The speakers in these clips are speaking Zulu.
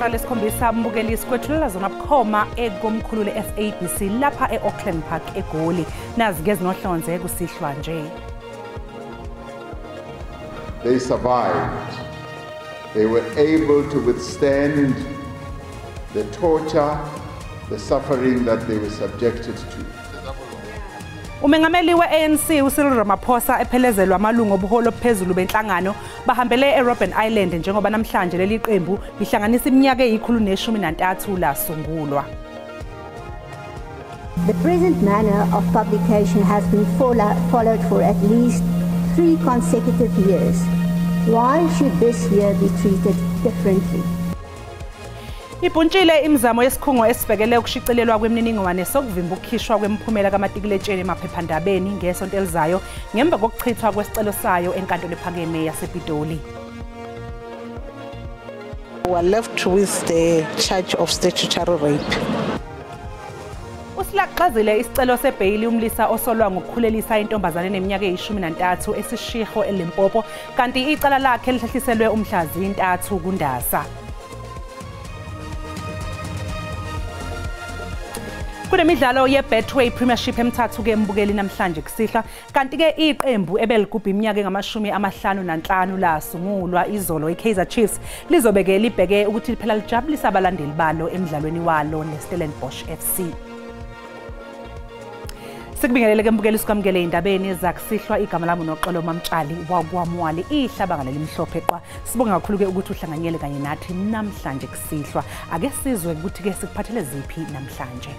ihora lesikhombisa mbukeli kwethulela zona bukhoma ekomkhulu le-SABC lapha e-Auckland Park eGoli. Nazi-ke ezinohlonze kusihlwa nje. They survived. They were able to withstand the torture, the suffering that they were subjected to. Umengameli we-ANC uCyril Ramaphosa ephelezelwa amalungu obuholo ophezulu benhlangano bahambele eRobben Island njengoba namhlanje leli qembu lihlanganisa iminyaka eyi-113 lasungulwa. The present manner of publication has been followed for at least 3 consecutive years. Why should this year be treated differently? Ipuntshile imizamo yesikhungo esibhekele ukushicilelwa kwemininingwane sokuvimba ukukhishwa kwemiphumela kamatikiletsheni emaphephandabeni ngesonto elizayo ngemva kokuchithwa kwesicelo sayo enkantolo ephakeme yasePitoli. We are left with the charge of statutory rape. Usilaqazile isicelo sebhayili umlisa osolwa ngokukhulelisa intombazane neminyaka eyi-13 esishiho eLimpopo kanti icala lakhe lihlehliselwe umhla zi-3 kuNdasa. Kunemidlalo ye-Betway Premiership emithathu ke mbukeli namhlanje kusihla kanti ke iqembu ebeligubha iminyaka engama-55 lasungulwa izolo iKaizer Chiefs lizobeke libheke ukuthi phela lijabulisa abalandeli balo emidlalweni walo neStellenbosch FC. Sikubingelele ke mbukeli sikwamukele indabeni ezakusihlwa igama lami noxolo Mamtshali wakwamwali ihlaba ngaleli mhlophe qwa. Sibonga kakhulu ke ukuthi uhlanganyele kanye nathi namhlanje kusihlwa. Ake sizwe ukuthi ke sikuphathele ziphi namhlanje.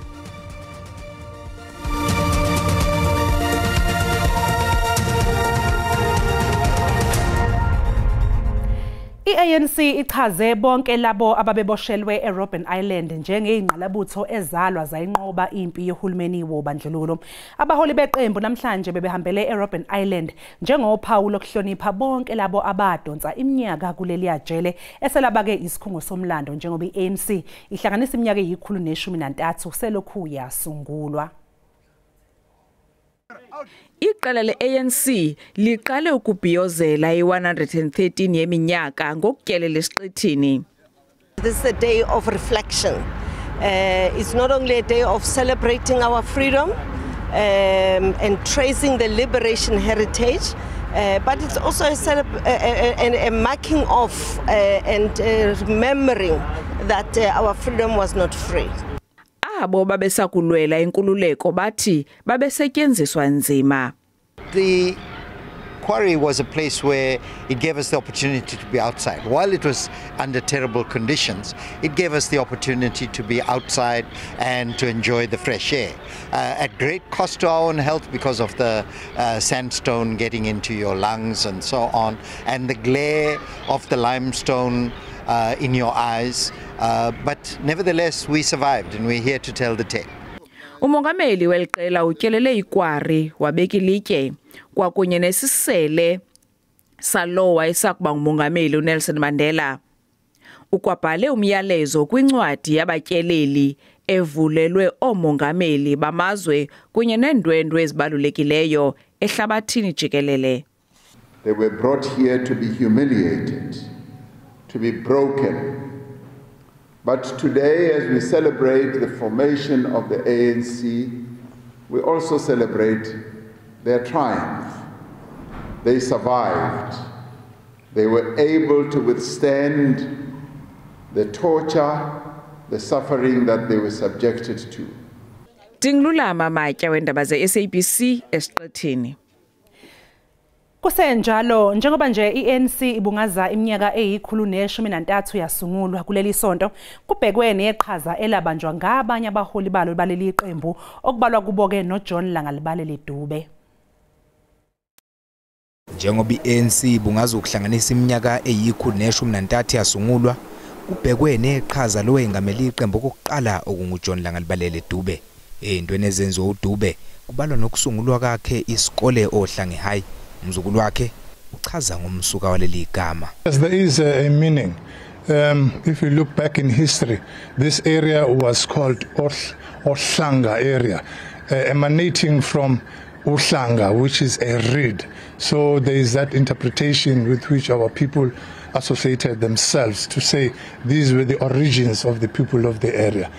I-ANC ichaze bonke labo ababeboshelwe eRobben Island njengeyingqalabutho ezalwa zayinqoba impi yohulumeni wobandlululo. Abaholi beqembu namhlanje bebehambele eRobben Island njengophawu lokuhlonipha bonke labo abadonsa iminyaka kuleli yajele eselabake isikhungo somlando njengoba i-ANC ihlanganisa iminyaka eyi-113 selokhu yasungulwa. Iqala le-ANC liqale ukubhiyozela i-113 yeminyaka ngokutyelela esiqithini. This is a day of reflection. It's not only a day of celebrating our freedom and tracing the liberation heritage, but it's also a marking of and remembering that our freedom was not free. Abo babesakulwela inkululeko bathi babesetyenziswa nzima. The quarry was a place where it gave us the opportunity to be outside. While it was under terrible conditions, it gave us the opportunity to be outside and to enjoy the fresh air. At great cost to our own health because of the sandstone getting into your lungs and so on, and the glare of the limestone in your eyes. But nevertheless, we survived and we're here to tell the tale. Umongameli weliqela utyelele ikwari wabeka ilitye kwakunye nesisele salowa esakuba ngumongameli uNelson Mandela. Ukwabhale umyalezo kwincwadi yabatyeleli evulelwe oomongameli bamazwe kunye neendwendwe ezibalulekileyo ehlabathini jikelele. They were brought here to be humiliated, to be broken. But today, as we celebrate the formation of the ANC, we also celebrate their triumph. They survived. They were able to withstand the torture, the suffering that they were subjected to. Dinglulama Matya wendaba ze-SABC esiqithini. Kusenjalo njengoba nje i-ANC ibungaza iminyaka eyi-113 yasungulwa kuleli sonto kubhekwe neqhaza elabanjwa ngabanye abaholi balo baleli qembu okubalwa kuboke noJohn Langalibale Dube. Njengoba i-ANC ibungaza ukuhlanganisa iminyaka eyi-113 yasungulwa kubhekwe neqhaza lowengameli iqembu kokuqala okunguJohn Langalibale Dube. Eyintweni ezenziwa uDube kubalwa nokusungulwa kwakhe isikole Ohlange High. Mzukulu wakhe uchaza ngomsuka waleli gama. There is a meaning. If you look back in history, this area was called Ohlanga area, emanating from Uhlanga, which is a reed. So there is that interpretation with which our people associated themselves to say these were the origins of the people of the area,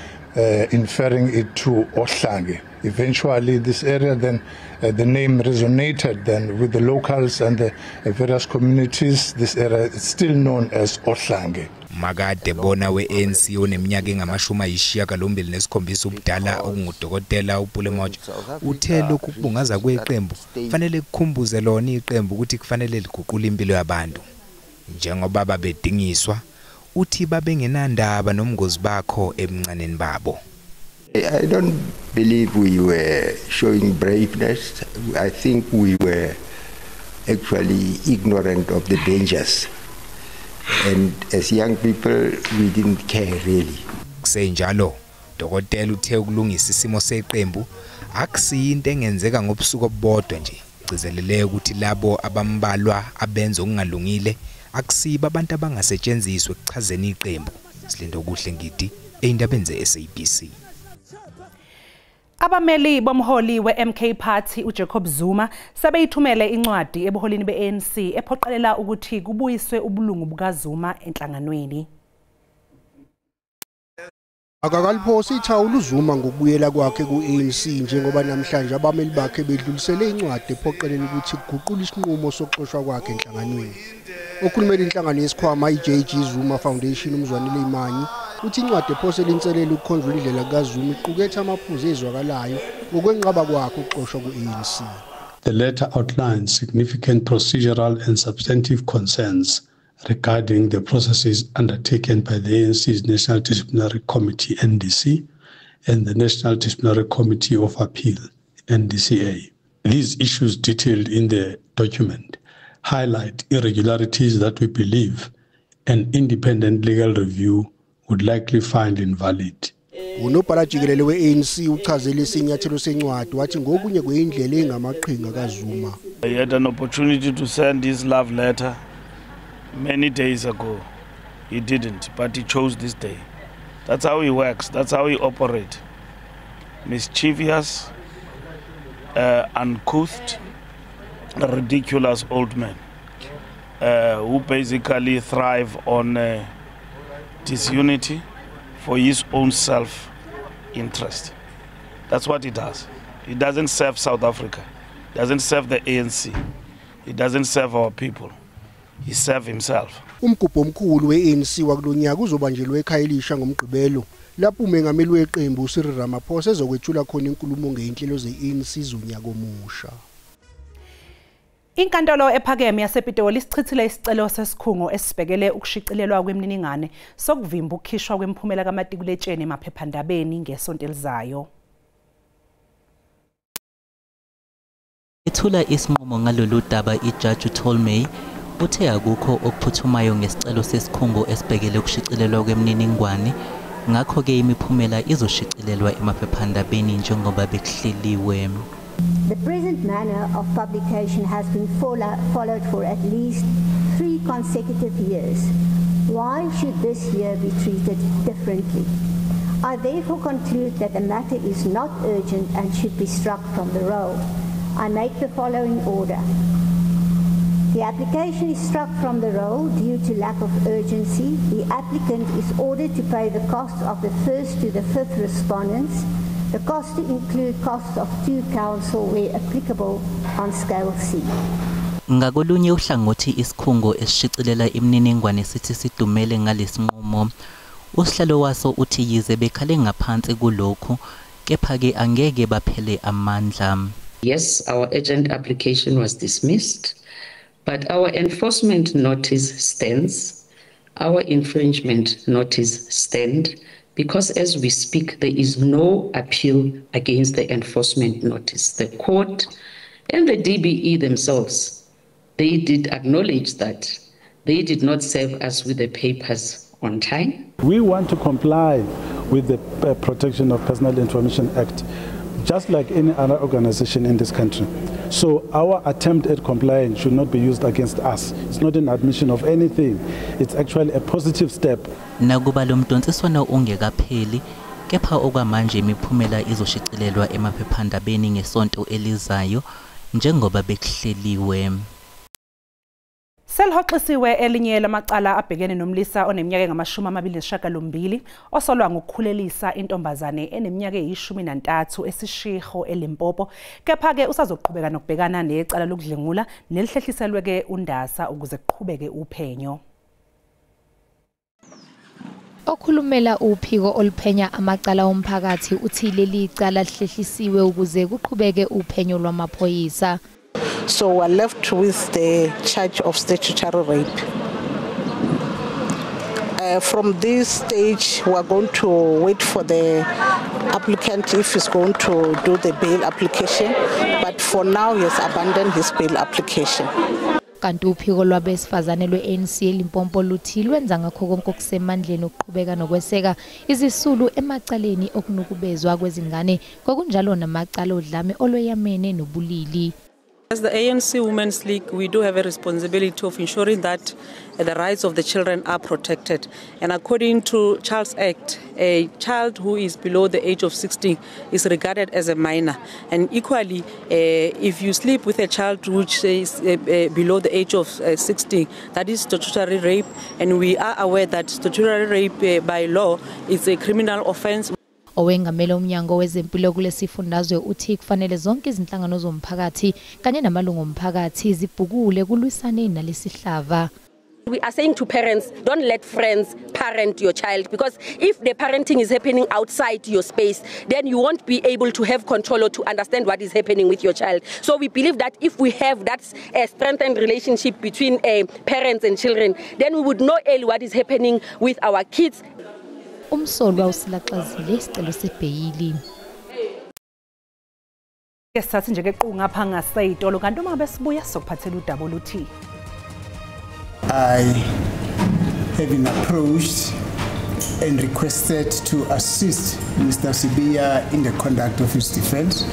inferring it to Ohlange. Eventually, this area then, the name resonated then with the locals and the various communities. This area is still known as Ohlange. Makade bona we-ANC oneminyaka engama-87 ubudala ongudokotela uPulemoja uthe lokhu kubungaza kweqembu fanele kukhumbuze lona iqembu ukuthi kufanele liguqule impilo yabantu njengoba babedingiswa uthi babengenandaba nomngozi bakho ebuncaneni babo. I don't believe we were showing braveness. I think we were actually ignorant of the dangers. And as young people, we didn't care really. Kusenjalo, dokotela uthe ukulungisa isimo seqembu akusiyinto engenzeka ngobusuku obodwa nje. Gcizelele ukuthi labo abambalwa abenza okungalungile akusiba abantu abangasetshenziswe ekuchazeni iqembu. Silindo kuhle ngidi eindabeni ze-SABC. Abameli bomholi we-MK Party uJacob Zuma sebeyithumele incwadi ebuholini be-ANC ephoqelela ukuthi kubuyiswe ubulungu bukaZuma enhlanganweni. Akakaliphosi ithawula uZuma ngokubuyela kwakhe ku-ANC njengoba namhlanje abameli bakhe bedlulisele incwadi ephoqelela ukuthi kuguqule isinqumo sokuxoshwa kwakhe enhlanganweni. Okhulumela inhlangano yesikhwama i-JG Zuma Foundation uMzwanele Imanyi uthi incwadi ephosela inselelo ukukhonjwa indlela kaZuma iqukethe amaphuzu ezwakalayo ngokwenqaba kwakhe ukuxoshwa ku-ANC. The letter outlines significant procedural and substantive concerns regarding the processes undertaken by the ANC's National Disciplinary Committee, NDC, and the National Disciplinary Committee of Appeal, NDCA. These issues detailed in the document highlight irregularities that we believe an independent legal review would likely find invalid. Unobhala jikelele we-ANC uchazele isinyathelo sencwadi wathi ngokunye kweyindlela engamaqhinga kaZuma. I had an opportunity to send his love letter many days ago. He didn't, but he chose this day. That's how he works. That's how he operates. Mischievous, uncouth, ridiculous old men who basically thrive on disunity for his own self-interest. That's what he does. He doesn't serve South Africa. He doesn't serve the ANC. He doesn't serve our people. He serves himself. Umgubho omkhulu we-ANC wakulonyaka uzobanjelwa eKhayilisha ngomgqibelo lapho umengameli weqembu uCyril Ramaphosa ezokwethula khona inkulumo ngeinhlelo ze-ANC zonyaka omusha. Inkantolo ephakeme yasePitoli isichithile isicelo sesikhungo esibhekele ukushicilelwa kwemininingane sokuvimba ukukhishwa kwemiphumela kamatikuletsheni emaphephandabeni ngesonto elizayo. Ethula isinqumo ngalolu daba iJudge Tolmay uthe akukho okuphuthumayo ngesicelo sesikhungo esibhekele ukushicilelwa kwemininingwane ngakho ke imiphumela izoshicilelwa emaphephandabeni njengoba bekuhleliwe. The present manner of publication has been followed for at least 3 consecutive years. Why should this year be treated differently? I therefore conclude that the matter is not urgent and should be struck from the roll. I make the following order. The application is struck from the roll due to lack of urgency. The applicant is ordered to pay the cost of the first to the 5th respondents. The cost to include costs of 2 counsel where applicable on scale C. Ngakolunye uhlangothi isikhungo esishicilela imininingwane sithi sidumele ngalesinqumo. Usihlalo waso uthi yize bekhale ngaphansi kulokho kepha ke angeke baphele amandla. Yes, our urgent application was dismissed, but our enforcement notice stands. Our infringement notice stands. Because as we speak, there is no appeal against the enforcement notice. The court and the DBE themselves, they did acknowledge that they did not serve us with the papers on time. We want to comply with the Protection of Personal Information Act, just like any other organization in this country. So our attempt at compliance should not be used against us. It's not an admission of anything. It's actually a positive step. Nakuba lo mdonsiswano ungekapheli kepha okwamanje imiphumela izoshicilelwa emaphephandabeni ngesonto elizayo njengoba bekuhleliwe. Selhoxisiwe elinye lamacala abhekene nomlisa oneminyaka engama-28 osolwa ngokukhulelisa intombazane eneminyaka eyi-13 esishiho eLimpopo, kepha-ke usazoqhubeka nokubhekana necala lokudlengula nelihlehliselwe-ke uNdasa ukuze kuqhubeke uphenyo. Okhulumela uphiko oluphenya amacala omphakathi uthi leli cala lihlehlisiwe ukuze kuqhubeke uphenyo lwamaphoyisa. So we're left with the charge of statutory rape. From this stage, we're going to wait for the applicant if he's going to do the bail application. But for now, he has abandoned his bail application. Kanti uphiko lwabesifazane lwe-ANC eLimpopo luthi lwenza ngakho konke okusemandleni ukuqhubeka nokweseka izisulu emacaleni okunukubezwa kwezingane ngokunjalo namacala odlame olweyamene nobulili. As the ANC Women's League, we do have a responsibility of ensuring that the rights of the children are protected. And according to Child's Act, a child who is below the age of 16 is regarded as a minor. And equally, if you sleep with a child which is below the age of 16, that is statutory rape. And we are aware that statutory rape by law is a criminal offence. Owengamele umnyango wezempilo kulesifundazwe uthi kufanele zonke izinhlangano zomphakathi kanye namalungu omphakathi zibhukule kulwisane nalesihlava. We are saying to parents, don't let friends parent your child, because if the parenting is happening outside your space, then you won't be able to have control or to understand what is happening with your child. So we believe that if we have that strengthened relationship between parents and children, then we would know early what is happening with our kids. Umsolwa usilaxazile isicelo sebheyili. Sathi nje keqhu ngapha ngaseyitolo kanti uma besibuya sokuphathela udaba oluthi I have been approached and requested to assist Mr. Sibiya in the conduct of his defense.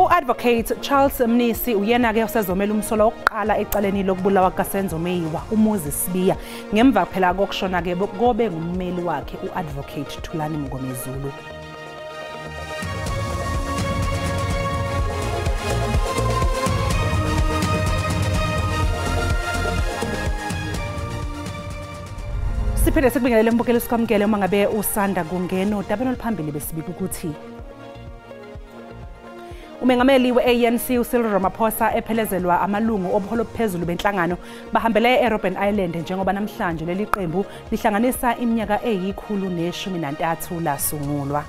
Advocate Charles Mnisi uyena ke usezomela umsolo oqala ecaleni lokubulawa kaSenzo Meyiwa umuzi Sibiya ngemva phela kokushona ke kobe ngummeli wakhe uAdvocate Thulani Mngomezulu. Siphinde sikubingelele mbukelo sikwamukele uma ngabe usanda kungena udabeni oluphambili besibika ukuthi Umengameli we-ANC uCyril Ramaphosa ephelezelwa amalungu obuholo obuphezulu benhlangano bahambele eRobben Island njengoba namhlanje leli qembu lihlanganisa iminyaka eyi-113 lasungulwa.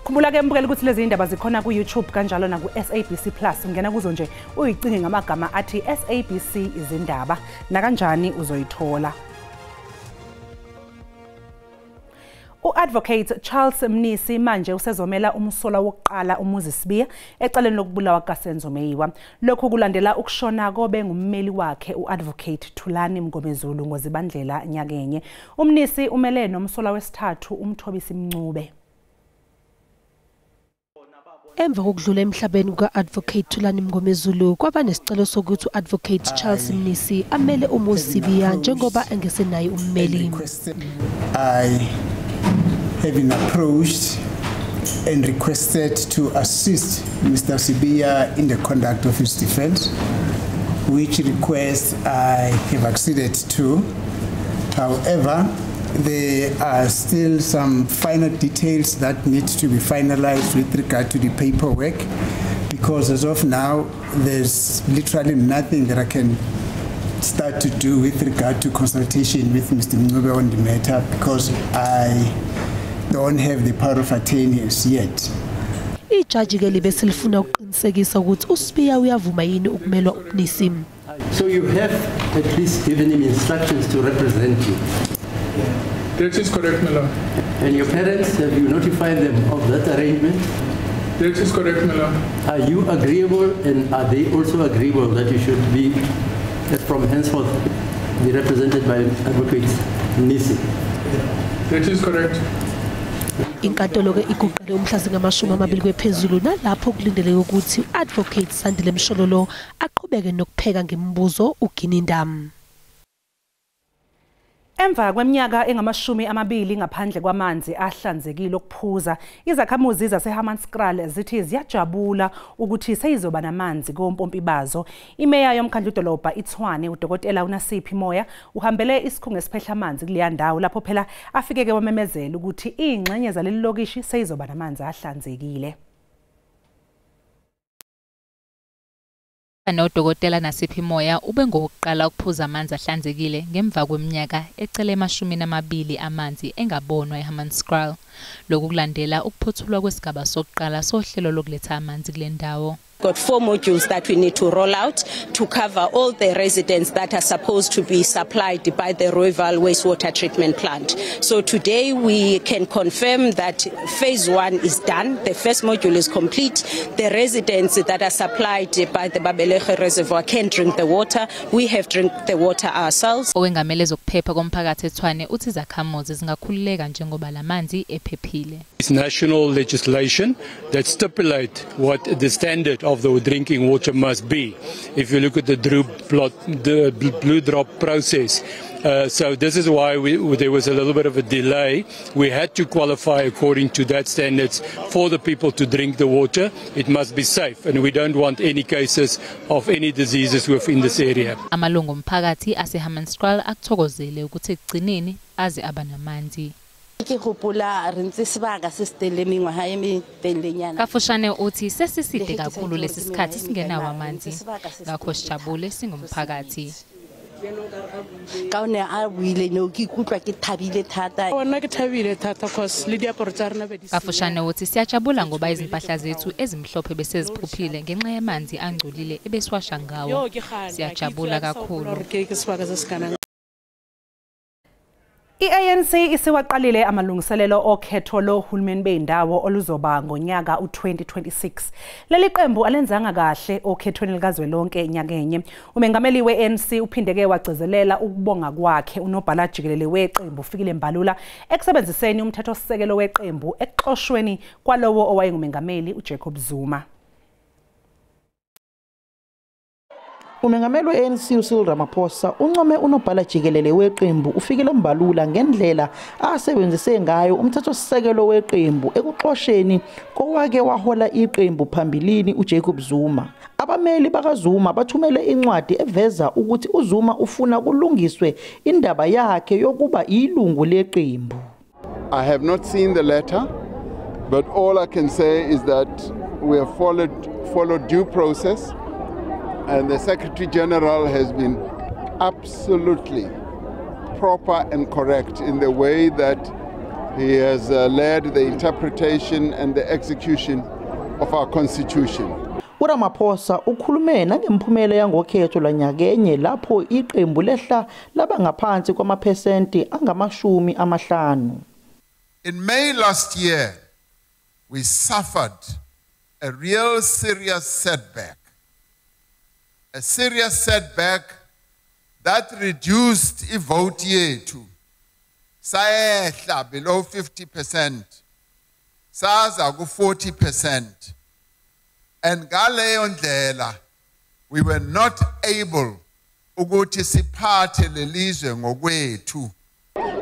Khumbula ke mbukela ukuthi lezi indaba zikhona ku YouTube kanjalo na ku SABC Plus ungena kuzo nje uyicinge ngamagama athi SABC izindaba na kanjani uzoyithola. Advocate Charles Mnisi manje usezomela umsola wokuqala umuzi Sibiya ecaleni lokubulawa kaSenzo Meyiwa. Lokhu kulandela ukushona kobe ngummeli wakhe uAdvocate Thulani Mngomezulu ngozibandlela nyakenye. Umnisi umele nomsola wesithathu uMthobisi Mncube. Emva kokudlula emhlabeni kuka-Advocate Thulani Mngomezulu kwaba nesicelo sokuthi uAdvocate Charles Mnisi amele umuzi Sibiya njengoba engesenaye ummeli. Have been approached and requested to assist Mr. Sibiya in the conduct of his defense, which request I have acceded to. However, there are still some final details that need to be finalized with regard to the paperwork, because as of now, there's literally nothing that I can start to do with regard to consultation with Mr. Mncube on the matter, because I don't have the power of attorney as yet. Ijaji ke libe selifuna ukuqinisekisa ukuthi uSibiya uyavuma yini ukumelwa uMnisi. So you have at least given him instructions to represent you. That is correct, my lord. And your parents, have you notified them of that arrangement? That is correct, my lord. Are you agreeable, and are they also agreeable that you should be, from henceforth, be represented by Advocate Mnisi? That is correct. Inkantolo ke iguqule umhlazi ngama-20 kwephezulu nalapho kulindeleke ukuthi uAdvocate Sandile Mshololo aqhubeke nokupheka ngemibuzo uGinindam. Emva kweminyaka engamashumi ngaphandle kwamanzi ahlanzekile okuphuza, izakhamuzi zaseHammanskraal zithi ziyajabula ukuthi seyizoba namanzi kompompi bazo. Imeya yomkhandlu dolobha iTshwane uDokotela uNasiphi Moya uhambele isikhungo esiphehla amanzi kuleya ndawo lapho phela afikeke wamemezela ukuthi ingxenye zaleli lokishi seyizoba namanzi ahlanzekile. NoDokotela Nasiphi Moya ube ngokuqala ukuphuza amanzi ahlanzekile ngemva kweminyaka ecele 20 amanzi engabonwa eHammanskraal. Lokhu kulandela ukuphuthulwa kwesigaba sokuqala sohlelo lokuletha amanzi kule ndawo. Got 4 modules that we need to roll out to cover all the residents that are supposed to be supplied by the Rooiwal wastewater treatment plant. So today we can confirm that phase 1 is done. The first module is complete. The residents that are supplied by the Babelege reservoir can drink the water. We have drink the water ourselves. Owengamele zokuphepha komphakathi eTshwane uthi izakhamuzi zingakhululeka njengoba lamanzi ephephile. It's national legislation that stipulate what the standard of the drinking water must be. If you look at the blue drop process, so this is why there was a little bit of a delay. We had to qualify according to that standards for the people to drink the water. It must be safe, and we don't want any cases of any diseases within this area. Amalungu omphakathi aseHammanskraal akuthokozele ukuthi egcineni aze abanamanzi. Kafushane uthi sesiside kakhulu lesi sikhathi singenawo amanzi. Ngakho sijabule singumphakathi. Kafushane uthi siyajabula ngoba izimpahla zethu ezimhlophe bese ziphuphile ngenxa yamanzi angcolile ebesiwasha ngawo. Siyajabula kakhulu. I-ANC isiwaqalile amalungiselelo okhetho lohulumeni beyindawo oluzoba ngonyaka u2026. Leli qembu alenzanga kahle okhethweni likazwelonke nyakenye. Umengameli we-ANC uphindeke wagcizelela ukubonga kwakhe unobhala jikelele weqembu Fikile Mbalula ekusebenziseni umthetho sisekelo weqembu exoshweni kwalowo owayengumengameli uJacob Zuma. Umengameli we-ANC Cyril Ramaphosa uncome unobhala jikelele weqembu uFikile Mbalula ngendlela asebenzise ngayo umthetho sisekelo weqembu ekuxosheni kowake wahola iqembu phambilini uJacob Zuma. Abameli bakaZuma bathumele incwadi eveza ukuthi uZuma ufuna kulungiswe indaba yakhe yokuba ilungu leqembu. I have not seen the letter, but all I can say is that we have followed due process. And the Secretary General has been absolutely proper and correct in the way that he has led the interpretation and the execution of our Constitution. uRamaphosa ukhulume nangemphumela yangokhetho lwanyakenye lapho iqembu lehla laba ngaphansi kwamaphesenti angama-50. In May last year, we suffered a real serious setback. A serious setback that reduced the vote yethu sayehla below 50%, saza ku 40%, and ngaleyo ndlela we were not able ukuthi siphathe lelizwe ngokwethu.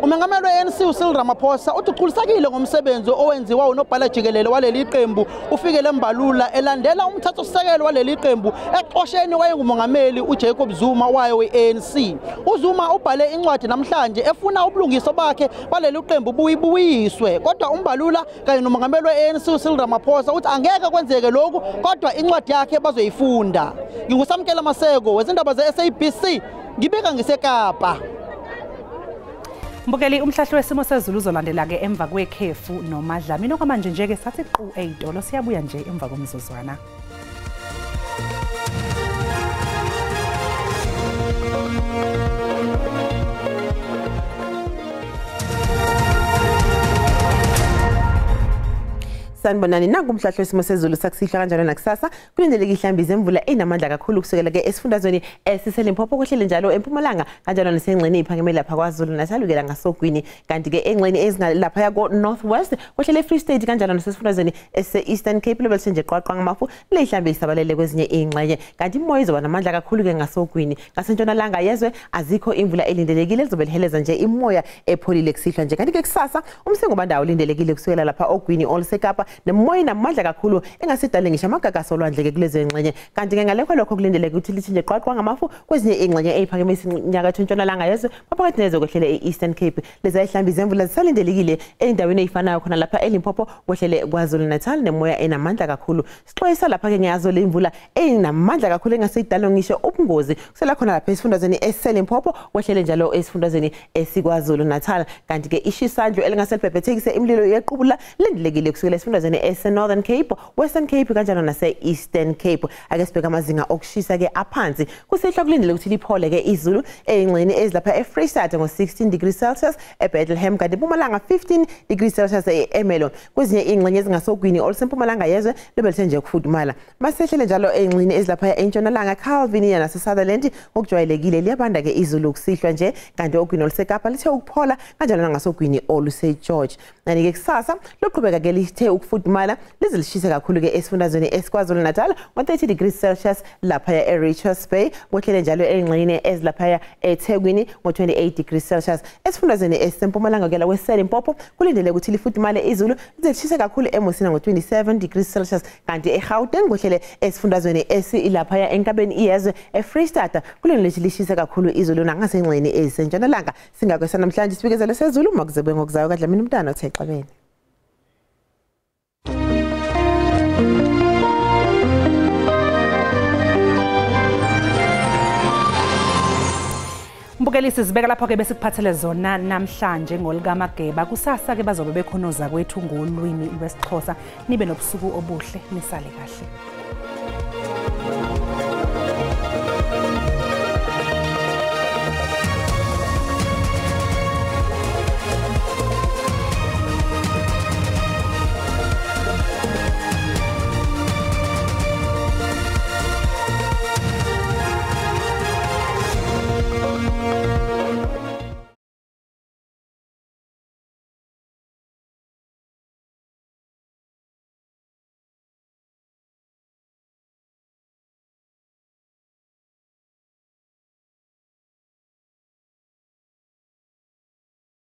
Umengameli we-ANC Cyril Ramaphosa uxoxisakile ngomsebenzi owenziwa unobhala jikelele waleli qembu uFikile Mbalula elandela umthetho sisekelo waleli qembu exosheni wayengumongameli uJacob Zuma waye we-ANC. uZuma ubhale incwadi namhlanje efuna ubulungiso bakhe baleli qembu buyibuyiswe, kodwa uMbalula kanye nomongameli we-ANC Cyril Ramaphosa uthi angeke kwenzeke lokhu, kodwa incwadi yakhe bazoyifunda. Ngingusamkela Maseko wezindaba ze-SABC, ngibeka ngiseKapa. Mbukeli umhlahlo wesimo sezulu uzolandela ke emva kwekhefu nomadlamini okwamanje nje ke sathi qu eyitolo siyabuya nje emva komzuzwana. sanibonani nanku umhlahlo wesimo sezulu sakusihla kanjalo nakusasa kulindeleke ihlambize emvula enamandla kakhulu kusukela ke esifundazweni esiseLimpopo kwehlele njalo eMpumalanga kanjalo nasengxeni iphakeme lapha kwaZulu Natal ukela ngasogwini kanti ke engxeni ezingalapha yako Northwest kwehlele Free State kanjalo nasesifundazweni ese-Eastern Cape level senje qwaqwa ngamafu lehlambe isabalele kwezinye ingxenye kanti imoya izoba namandla kakhulu ke ngasogwini ngasentshonalanga yezwe azikho imvula elindelekile izobeliheleza nje imoya epholile kusihla nje kanti ke kusasa umsengobandawo lindelekile kusukela lapha ogwini olisekapa nemoya namandla kakhulu engasidale ngisho amagagasi olwandle ke kulezi ngxenye kanti ke ngalekho lokho kulindeleke ukuthi lithi nje qwaqwa ngamafu kwezinye ingxenye eziphakeme isinyakatho ntshonalanga yezwe phakathi nezo kwehlele eEastern Cape lezi ihlambi zemvula zisalindelekile endaweni ezifanayo khona lapha eLimpopo kwehlele kwaZulu Natal nemoya enamandla kakhulu sixwayisa lapha ke ngeyazo lemvula enamandla kakhulu engasidalo ngisho ubungozi kusela khona lapha esifundazweni eseLimpopo kwehlele njalo esifundazweni esikwaZulu Natal kanti ke ishisandlo elingaselibhebhethekise imililo yequbula lindelekile kusukela esifundazweni ese-Northern Cape, Western Cape kanjalo nase-Eastern Cape. Ake sibheke amazinga okushisa ke aphansi kusihla kulindele ukuthi liphole ke izulu engxeni ezilapha eFreystata ngo-16 degrees Celsius, eBethlehem kanti eMpumalanga 15 degrees Celsius eErmelo. Kwezinye ingxenye ezingasogwini olisempumalanga yezwe libelithe nje ukufudumala. Masehlele njalo engxeni ezilapha eNtshonalanga Calvinia nase-Sutherland okujwayelekile liyabanda ke izulu kusihlwa nje kanti ogwini oliseKapa lithe ukuphola kanjalo nangasogwini oluseGeorge. Nani-ke kusasa loqhubeka ke lithe ukufudumala lize lishise kakhulu ke esifundazweni esikwaZulu Natal ngo-30 degrees Celsius lapha eRichards Bay kwehlele njalo engxenye ezilapha eThekwini ngo-28 degrees Celsius esifundazweni esisempumalanga ke la kweseLimpopo kulindele ukuthi lifudumale izulu lize lishise kakhulu eMosina ngo-27 degrees Celsius kanti eGauteng kwehlele esifundazweni esilapha enkabeni iyezwe eFreystata kulindele ukuthi lishise kakhulu izulu nangasengxeni ezisentshonalanga singakho sanamhlanje sibikezele sezulu makuzebe ngokuzayo kaDlamini Mntana othe xabene. Mbukelisi sibeka lapho ke bese kuphathele zona namhlanje ngolikamageba kusasa ke bazobe bekhonoza kwethu ngolwimi lwesiXhosa nibe nobusuku obuhle nisale kahle.